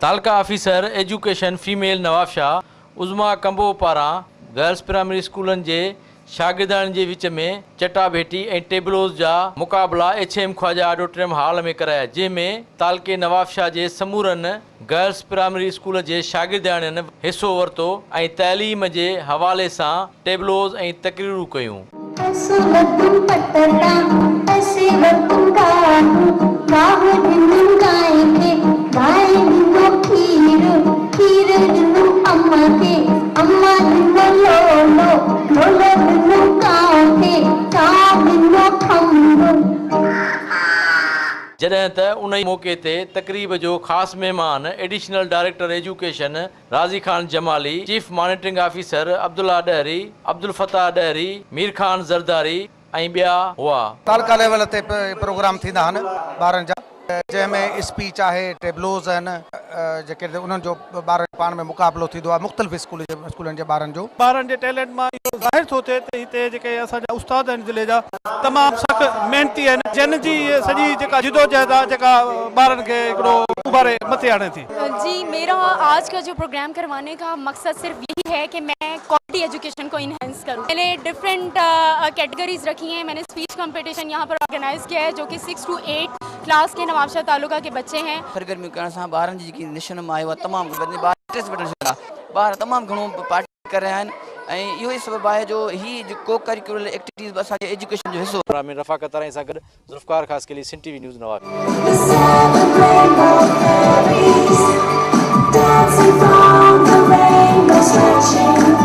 तालका officer education female Nawab Shah उज़मा combo पारां girls primary स्कूलनि जे शागिर्दनि जे विच में चटाभेटी ऐं टेबलोज़ जा मुक़ाबला HM ख्वाजा ऑडिटोरियम हॉल में कराया, जंहिंमें तालके नवाब शाह जे समूरनि गर्ल्स प्राइमरी स्कूल जे शागिर्दनि हिसो वरितो ऐं तइलीम जे हवाले सां टेबलोज़ ऐं तक़रीरूं कयूं। जॾहिं त उन मौक़े ते तक़रीब जो ख़ासि महिमान additional director education Razi Khan Jamali, chief monitoring officer Abdullah Dahri, Abdul Fatah Dahri, Mir Khan Zardari ऐं ॿिया हुआ। तालका लेवल ते प्रोग्राम थींदा आहिनि ॿारनि जा, जंहिंमें स्पीच आहे, टेबलोज़ आहिनि, जेके उन्हनि जो ॿारनि पाण में मुक़ाबिलो थींदो आहे मुख़्तलिफ़ स्कूलनि जे ॿारनि जे टैलेंट मां इहो ज़ाहिर थो थिए त हिते जेके असांजा उस्ताद आहिनि ज़िले जा तमामु सख़्तु महिनती आहिनि, जिन जी सॼी जेका जिदोजहद आहे जेका ॿारनि खे हिकिड़ो उभारे मथे आणे थी। जी, मेरा आज का जो प्रोग्राम करवाने का मकसद सिर्फ यही है कि मैं क्वालिटी एजुकेशन को इन्हेंस करूं। मैंने डिफरेंट कैटेगरीज रखी हैं। मैंने स्पीच कंपटीशन यहाँ पर ऑर्गेनाइज किया है जो कि 6 to 8 क्लास के नवाब शाह तालुका के बच्चे हैं। सरगर्मी करण सां ॿारनि जी जेकी निशन में आयो आहे तमामु ॿार इंट्रस्ट वठणु शुरू आहे, ॿार तमामु घणो पार्टिसिपेट करे रहिया आहिनि ऐं इहो ई सबबु आहे जो ही को करिकुलर एक्टिविटीज़ असांजे एजुकेशन जो हिसो में रफ़ाकत राय सां गॾु ज़ुल्फ़कार ख़ास के लिए Sindh TV news Nawab. Dancing from the rainbow stretching